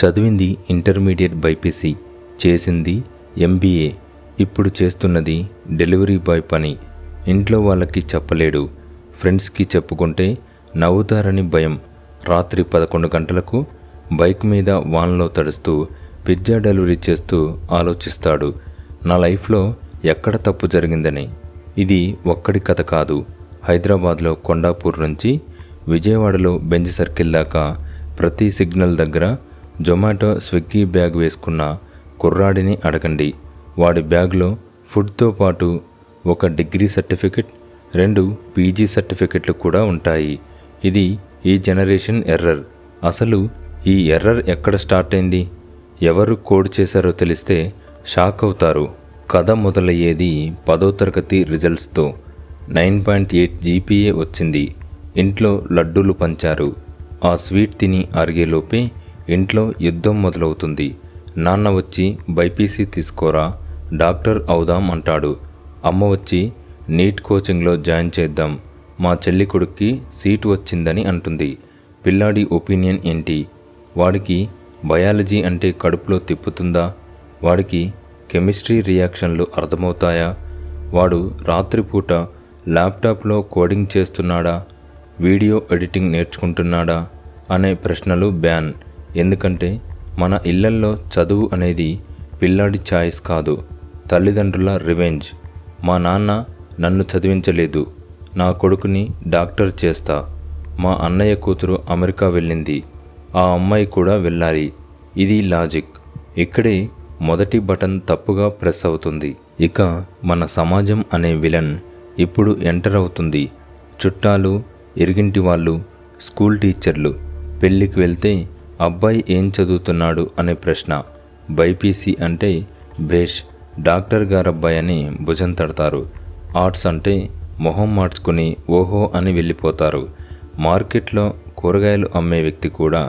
చదివింది intermediate BiPC, చేసింది MBA, ఇప్పుడు చేస్తున్నది డెలివరీ బాయ్ పని. ఇంట్లో వాళ్ళకి చెప్పలేడు, ఫ్రెండ్స్కి చెప్పుకుంటే నవ్వుతారని భయం. రాత్రి 11 గంటలకు బైక్ మీద వాన్లో తడుస్తూ పిజ్జా డెలివరీ చేస్తూ ఆలోచిస్తాడు, నా లైఫ్లో ఎక్కడ తప్పు జరిగిందని. ఇది ఒక్కడి కథ కాదు. హైదరాబాద్లో కొండాపూర్ నుంచి విజయవాడలో బెంజ్ సర్కిల్ దాకా ప్రతి సిగ్నల్ దగ్గర జొమాటో, స్విగ్గీ బ్యాగ్ వేసుకున్న కుర్రాడిని అడగండి. వాడి బ్యాగ్లో ఫుడ్తో పాటు ఒక డిగ్రీ సర్టిఫికెట్, 2 పీజీ సర్టిఫికెట్లు కూడా ఉంటాయి. ఇది ఈ జనరేషన్ ఎర్రర్. అసలు ఈ ఎర్రర్ ఎక్కడ స్టార్ట్ అయింది, ఎవరు కోడ్ చేశారో తెలిస్తే షాక్ అవుతారు. కథ మొదలయ్యేది 10వ తరగతి రిజల్ట్స్తో. 9.8 జీపీఏ వచ్చింది. ఇంట్లో లడ్డూలు పంచారు. ఆ స్వీట్ తిని అరిగేలోపే ఇంట్లో యుద్ధం మొదలవుతుంది. నాన్న వచ్చి బైపీసీ తీసుకోరా, డాక్టర్ అవుదాం అంటాడు. అమ్మ వచ్చి నీట్ కోచింగ్లో జాయిన్ చేద్దాం, మా చెల్లి కొడుక్కి సీటు వచ్చిందని అంటుంది. పిల్లాడి ఒపీనియన్ ఏంటి? వాడికి బయాలజీ అంటే కడుపులో తిప్పుతుందా? వాడికి కెమిస్ట్రీ రియాక్షన్లు అర్థమవుతాయా? వాడు రాత్రిపూట ల్యాప్టాప్లో కోడింగ్ చేస్తున్నాడా, వీడియో ఎడిటింగ్ నేర్చుకుంటున్నాడా అనే ప్రశ్నలు బ్యాన్. ఎందుకంటే మన ఇళ్లల్లో చదువు అనేది పిల్లాడి ఛాయిస్ కాదు, తల్లిదండ్రుల రివెంజ్. మా నాన్న నన్ను చదివించలేదు, నా కొడుకుని డాక్టర్ చేస్తా. మా అన్నయ్య కూతురు అమెరికా వెళ్ళింది, ఆ అమ్మాయి కూడా వెళ్ళాలి. ఇది లాజిక్. ఇక్కడే మొదటి బటన్ తప్పుగా ప్రెస్ అవుతుంది. ఇక మన సమాజం అనే విలన్ ఇప్పుడు ఎంటర్ అవుతుంది. చుట్టాలు, ఇరిగింటి వాళ్ళు, స్కూల్ టీచర్లు. పెళ్ళికి వెళ్తే అబ్బాయి ఏం చదువుతున్నాడు అనే ప్రశ్న. బైపీసీ అంటే భేష్, డాక్టర్ గారబ్బాయి అని భుజం తడతారు. ఆర్ట్స్ అంటే మొహం మార్చుకుని ఓహో అని వెళ్ళిపోతారు. మార్కెట్లో కూరగాయలు అమ్మే వ్యక్తి కూడా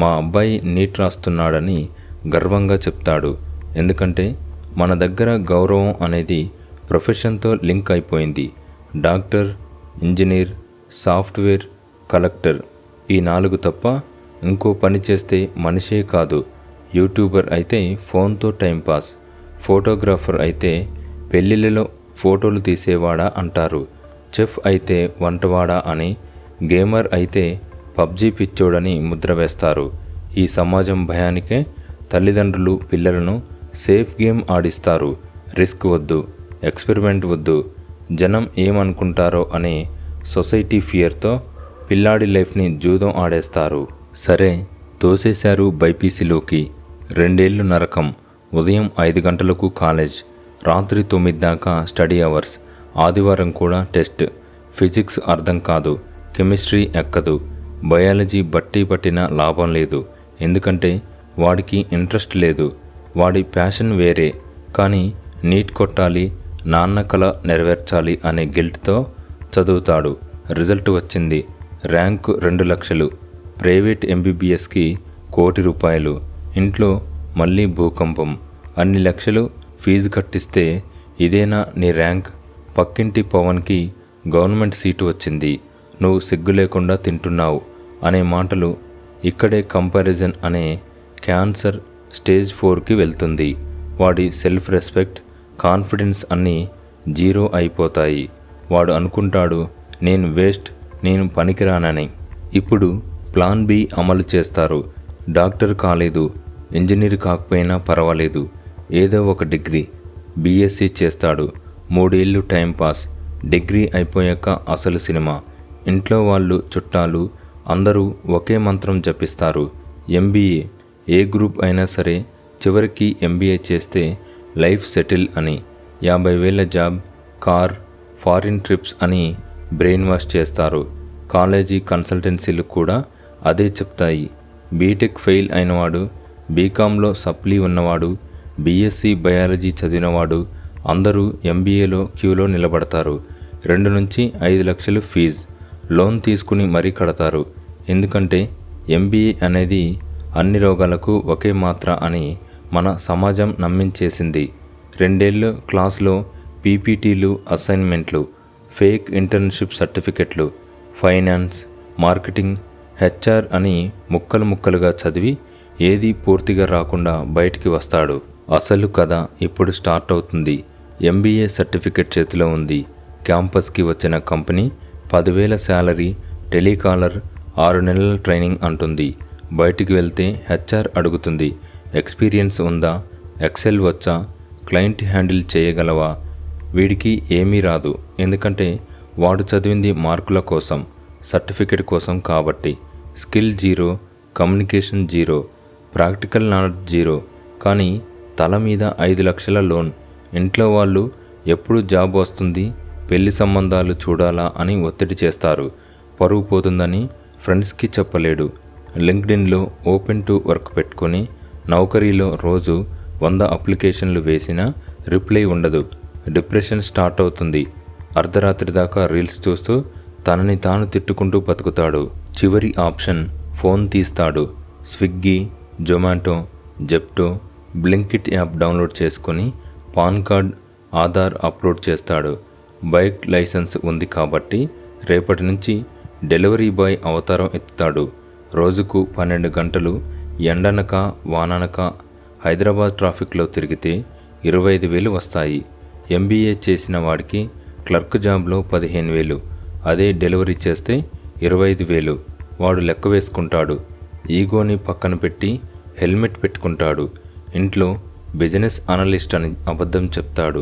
మా అబ్బాయి నీట్ రాస్తున్నాడని గర్వంగా చెప్తాడు. ఎందుకంటే మన దగ్గర గౌరవం అనేది ప్రొఫెషన్తో లింక్ అయిపోయింది. డాక్టర్, ఇంజనీర్, సాఫ్ట్వేర్, కలెక్టర్, ఈ 4 తప్ప ఇంకో పని చేస్తే మనిషే కాదు. యూట్యూబర్ అయితే ఫోన్తో టైంపాస్, ఫోటోగ్రాఫర్ అయితే పెళ్ళిళ్ళలో ఫోటోలు తీసేవాడా అంటారు, చెఫ్ అయితే వంటవాడా అని, గేమర్ అయితే పబ్జీ పిచ్చోడని ముద్ర వేస్తారు. ఈ సమాజం భయానికే తల్లిదండ్రులు పిల్లలను సేఫ్ గేమ్ ఆడిస్తారు. రిస్క్ వద్దు, ఎక్స్పెరిమెంట్ వద్దు, జనం ఏమనుకుంటారో అనే సొసైటీ ఫియర్తో పిల్లాడి లైఫ్ని జూదం ఆడేస్తారు. సరే, తోసేశారు బైపీసీలోకి. 2 ఏళ్ళు నరకం. ఉదయం 5 గంటలకు కాలేజ్, రాత్రి 9 దాకా స్టడీ అవర్స్, ఆదివారం కూడా టెస్ట్. ఫిజిక్స్ అర్థం కాదు, కెమిస్ట్రీ ఎక్కదు, బయాలజీ బట్టి పట్టిన లాభం లేదు. ఎందుకంటే వాడికి ఇంట్రెస్ట్ లేదు, వాడి ప్యాషన్ వేరే. కానీ నీట్ కొట్టాలి, నాన్న కల నెరవేర్చాలి అనే గిల్ట్తో చదువుతాడు. రిజల్ట్ వచ్చింది, ర్యాంకు 2 లక్షలు, ప్రైవేట్ ఎంబీబీఎస్కి ₹1 కోటి. ఇంట్లో మళ్ళీ భూకంపం. అన్ని లక్షలు ఫీజు కట్టిస్తే ఇదేనా నీ ర్యాంక్? పక్కింటి పవన్కి గవర్నమెంట్ సీటు వచ్చింది, నువ్వు సిగ్గు లేకుండా తింటున్నావు అనే మాటలు. ఇక్కడే కంపారిజన్ అనే క్యాన్సర్ స్టేజ్ 4కి వెళ్తుంది. వాడి సెల్ఫ్ రెస్పెక్ట్, కాన్ఫిడెన్స్ అన్నీ జీరో అయిపోతాయి. వాడు అనుకుంటాడు, నేను వేస్ట్, నేను పనికిరానని. ఇప్పుడు ప్లాన్ బి అమలు చేస్తారు. డాక్టర్ కాలేదు, ఇంజనీర్ కాకపోయినా పర్వాలేదు, ఏదో ఒక డిగ్రీ, బీఎస్సీ చేస్తాడు. 3 ఏళ్ళు టైంపాస్. డిగ్రీ అయిపోయాక అసలు సినిమా. ఇంట్లో వాళ్ళు, చుట్టాలు అందరూ ఒకే మంత్రం జపిస్తారు, ఎంబీఏ. ఏ గ్రూప్ అయినా సరే చివరికి ఎంబీఏ చేస్తే లైఫ్ సెటిల్ అని. 50,000 జాబ్, కార్, ఫారిన్ ట్రిప్స్ అని బ్రెయిన్ వాష్ చేస్తారు. కాలేజీ కన్సల్టెన్సీలు కూడా అదే చెప్తాయి. బీటెక్ ఫెయిల్ అయినవాడు, బీకాంలో సప్లీ ఉన్నవాడు, బీఎస్సీ బయాలజీ చదివినవాడు అందరూ ఎంబీఏలో క్యూలో నిలబడతారు. 2 నుంచి 5 లక్షలు ఫీజు, లోన్ తీసుకుని మరీ కడతారు. ఎందుకంటే ఎంబీఏ అనేది అన్ని రోగాలకు ఒకే మాత్ర అని మన సమాజం నమ్మించేసింది. 2 ఏళ్ళు క్లాసులో పీపీటీలు, అసైన్మెంట్లు, ఫేక్ ఇంటర్న్షిప్ సర్టిఫికెట్లు, ఫైనాన్స్, మార్కెటింగ్, హెచ్ఆర్ అని ముక్కలు ముక్కలుగా చదివి ఏది పూర్తిగా రాకుండా బయటికి వస్తాడు. అసలు కథ ఇప్పుడు స్టార్ట్ అవుతుంది. MBA సర్టిఫికెట్ చేతిలో ఉంది. క్యాంపస్కి వచ్చిన కంపెనీ 10,000 శాలరీ, టెలికాలర్, 6 నెలల ట్రైనింగ్ అంటుంది. బయటికి వెళ్తే HR అడుగుతుంది, ఎక్స్పీరియన్స్ ఉందా, ఎక్సెల్ వచ్చా, క్లయింట్ హ్యాండిల్ చేయగలవా? వీడికి ఏమీ రాదు. ఎందుకంటే వాడు చదివింది మార్కుల కోసం, సర్టిఫికెట్ కోసం కాబట్టి. Skill zero, communication zero, practical knowledge zero. కానీ తల మీద 5 లక్షల లోన్. ఇంట్లో వాళ్ళు ఎప్పుడు జాబ్ వస్తుంది, పెళ్లి సంబంధాలు చూడాలా అని ఒత్తిడి చేస్తారు. పరువు పోతుందని ఫ్రెండ్స్కి చెప్పలేడు. లింక్డ్ఇన్లో ఓపెన్ టు వర్క్ పెట్టుకొని నౌకరీలో రోజు 100 అప్లికేషన్లు వేసినా రిప్లై ఉండదు. డిప్రెషన్ స్టార్ట్ అవుతుంది. అర్ధరాత్రి దాకా రీల్స్ చూస్తూ తనని తాను తిట్టుకుంటూ బతుకుతాడు. చివరి ఆప్షన్ ఫోన్ తీస్తాడు. Swiggy, Zomato, Zepto, Blinkit app download చేసుకొని పాన్ కార్డ్, ఆధార్ అప్లోడ్ చేస్తాడు. బైక్ లైసెన్స్ ఉంది కాబట్టి రేపటి నుంచి డెలివరీ బాయ్ అవతారం ఎత్తుతాడు. రోజుకు 12 గంటలు ఎండనక వాననక హైదరాబాద్ ట్రాఫిక్లో తిరిగితే 25,000 వస్తాయి. MBA చేసిన వాడికి క్లర్క్ జాబ్లో 15,000, అదే డెలివరీ చేస్తే 25,000. వాడు లెక్క వేసుకుంటాడు. ఈగోని పక్కన పెట్టి హెల్మెట్ పెట్టుకుంటాడు. ఇంట్లో బిజినెస్ అనలిస్ట్ అని అబద్ధం చెప్తాడు.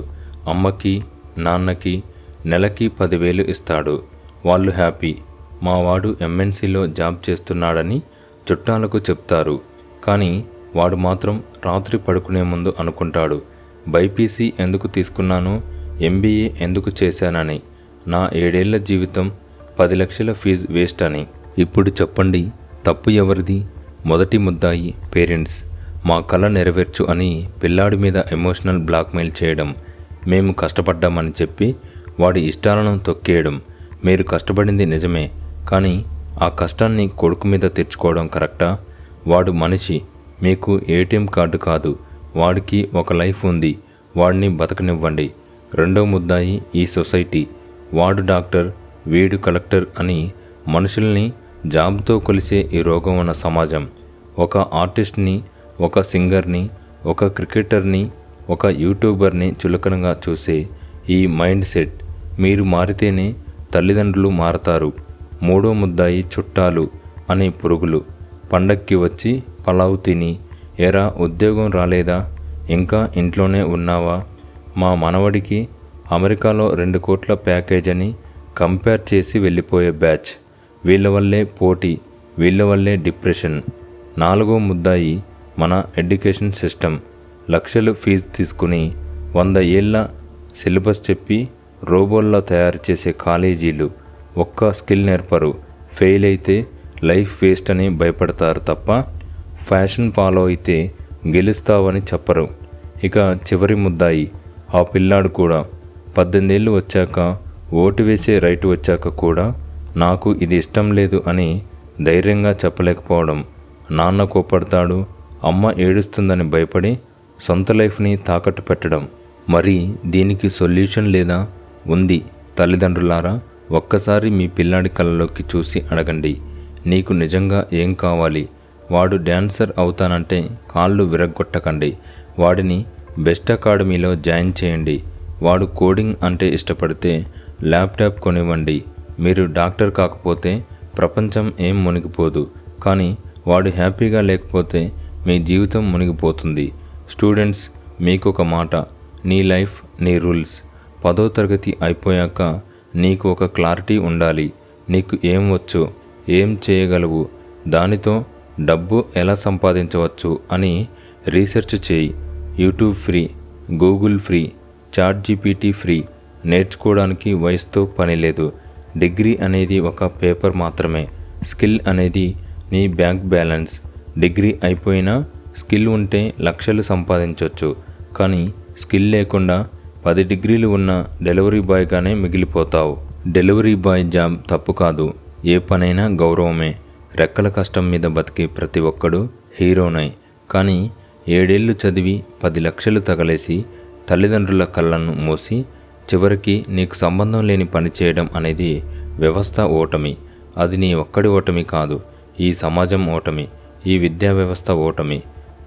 అమ్మకి, నాన్నకి నెలకి 10,000 ఇస్తాడు. వాళ్ళు హ్యాపీ. మా వాడు MNCలో జాబ్ చేస్తున్నాడని చుట్టాలకు చెప్తారు. కానీ వాడు మాత్రం రాత్రి పడుకునే ముందు అనుకుంటాడు, బైపీసీ ఎందుకు తీసుకున్నాను, MBA ఎందుకు చేశానని. నా 7 ఏళ్ల జీవితం 10 లక్షల ఫీజు వేస్ట్ అని. ఇప్పుడు చెప్పండి, తప్పు ఎవరిది? మొదటి ముద్దాయి పేరెంట్స్. మా కళ నెరవేర్చు అని పిల్లాడి మీద ఎమోషనల్ బ్లాక్మెయిల్ చేయడం, మేము కష్టపడ్డామని చెప్పి వాడి ఇష్టాలను తొక్కేయడం. మీరు కష్టపడింది నిజమే, కానీ ఆ కష్టాన్ని కొడుకు మీద తెచ్చుకోవడం కరెక్టా? వాడు మనిషి, మీకు ATM కార్డు కాదు. వాడికి ఒక లైఫ్ ఉంది, వాడిని బతకనివ్వండి. రెండో ముద్దాయి ఈ సొసైటీ. వాడు డాక్టర్, వీడు కలెక్టర్ అని మనుషుల్ని జాబ్తో కొలిసే ఈ రోగం ఉన్న సమాజం. ఒక ఆర్టిస్ట్ని, ఒక సింగర్ని, ఒక క్రికెటర్ని, ఒక యూట్యూబర్ని చులకనగా చూసే ఈ మైండ్ సెట్. మీరు మారితేనే తల్లిదండ్రులు మారతారు. మూడో ముద్దాయి చుట్టాలు అనే పురుగులు. పండక్కి వచ్చి పలావు తిని, ఎరా ఉద్యోగం రాలేదా, ఇంకా ఇంట్లోనే ఉన్నావా, మా మనవడికి అమెరికాలో 2 కోట్ల ప్యాకేజ్ అని కంపేర్ చేసి వెళ్ళిపోయే బ్యాచ్. వీళ్ళ వల్లే పోటీ, వీళ్ళ వల్లే డిప్రెషన్. నాలుగో ముద్దాయి మన ఎడ్యుకేషన్ సిస్టమ్. లక్షలు ఫీజు తీసుకుని 100 ఏళ్ల సిలబస్ చెప్పి రోబోల్లో తయారు చేసే కాలేజీలు. ఒక్క స్కిల్ నేర్పరు. ఫెయిల్ అయితే లైఫ్ వేస్ట్ అని భయపడతారు తప్ప ఫ్యాషన్ ఫాలో అయితే గెలుస్తావని చెప్పరు. ఇక చివరి ముద్దాయి ఆ పిల్లాడు కూడా 18 ఏళ్ళు వచ్చాక, ఓటు వేసే రైట్ వచ్చాక కూడా నాకు ఇది ఇష్టం లేదు అని ధైర్యంగా చెప్పలేకపోవడం. నాన్న కోపడతాడు, అమ్మ ఏడుస్తుందని భయపడి సొంత లైఫ్ని తాకట్టు పెట్టడం. మరి దీనికి సొల్యూషన్ లేదా? ఉంది. తల్లిదండ్రులారా, ఒక్కసారి మీ పిల్లాడి కళ్ళలోకి చూసి అడగండి, నీకు నిజంగా ఏం కావాలి? వాడు డ్యాన్సర్ అవుతానంటే కాళ్ళు విరగ్గొట్టకండి. వాడిని బెస్ట్ అకాడమీలో జాయిన్ చేయండి. వాడు కోడింగ్ అంటే ఇష్టపడితే ల్యాప్టాప్ కొనివ్వండి. మీరు డాక్టర్ కాకపోతే ప్రపంచం ఏం మునిగిపోదు. కానీ వాడు హ్యాపీగా లేకపోతే మీ జీవితం మునిగిపోతుంది. స్టూడెంట్స్, మీకొక మాట, నీ లైఫ్ నీ రూల్స్. 10వ తరగతి అయిపోయాక నీకు ఒక క్లారిటీ ఉండాలి. నీకు ఏం వచ్చో, ఏం చేయగలవు, దానితో డబ్బు ఎలా సంపాదించవచ్చు అని రీసెర్చ్ చేయి. YouTube free, Google free, ChatGPT free. నేర్చుకోవడానికి వయసుతో పని లేదు. డిగ్రీ అనేది ఒక పేపర్ మాత్రమే. స్కిల్ అనేది నీ బ్యాంక్ బ్యాలెన్స్. డిగ్రీ అయిపోయినా స్కిల్ ఉంటే లక్షలు సంపాదించవచ్చు. కానీ స్కిల్ లేకుండా 10 డిగ్రీలు ఉన్న డెలివరీ బాయ్గానే మిగిలిపోతావు. డెలివరీ బాయ్ జాబ్ తప్పు కాదు. ఏ పనైనా గౌరవమే. రెక్కల కష్టం మీద బతికే ప్రతి ఒక్కడు హీరోనే. కానీ 7 ఏళ్ళు చదివి 10 లక్షలు తగలేసి తల్లిదండ్రుల కళ్ళను మూసి చివరికి నీకు సంబంధం లేని పని చేయడం అనేది వ్యవస్థ ఓటమి. అది నీ ఒక్కడి ఓటమి కాదు, ఈ సమాజం ఓటమి. ఈ విద్యా వ్యవస్థ ఓటమి.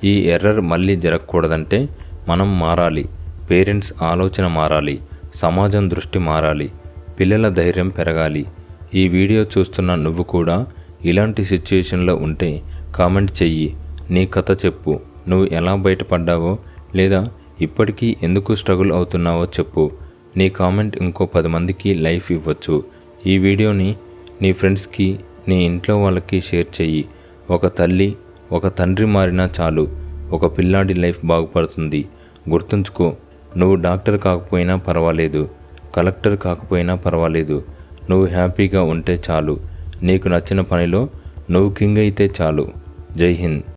ఈ ఎర్రర్ మళ్ళీ జరగకూడదంటే మనం మారాలి. పేరెంట్స్ ఆలోచన మారాలి. సమాజం దృష్టి మారాలి. పిల్లల ధైర్యం పెరగాలి. ఈ వీడియో చూస్తున్న నువ్వు కూడా ఇలాంటి సిచ్యుయేషన్లో ఉంటే కామెంట్ చెయ్యి. నీ కథ చెప్పు. నువ్వు ఎలా బయటపడ్డావో లేదా ఇప్పటికీ ఎందుకు స్ట్రగుల్ అవుతున్నావో చెప్పు. నీ కామెంట్ ఇంకో 10 మందికి లైఫ్ ఇవ్వచ్చు. ఈ వీడియోని నీ ఫ్రెండ్స్కి, నీ ఇంట్లో వాళ్ళకి షేర్ చెయ్యి. ఒక తల్లి, ఒక తండ్రి మారినా చాలు, ఒక పిల్లాడి లైఫ్ బాగుపడుతుంది. గుర్తుంచుకో, నువ్వు డాక్టర్ కాకపోయినా పర్వాలేదు, కలెక్టర్ కాకపోయినా పర్వాలేదు. నువ్వు హ్యాపీగా ఉంటే చాలు. నీకు నచ్చిన పనిలో నువ్వు కింగ్ అయితే చాలు. జై హింద్.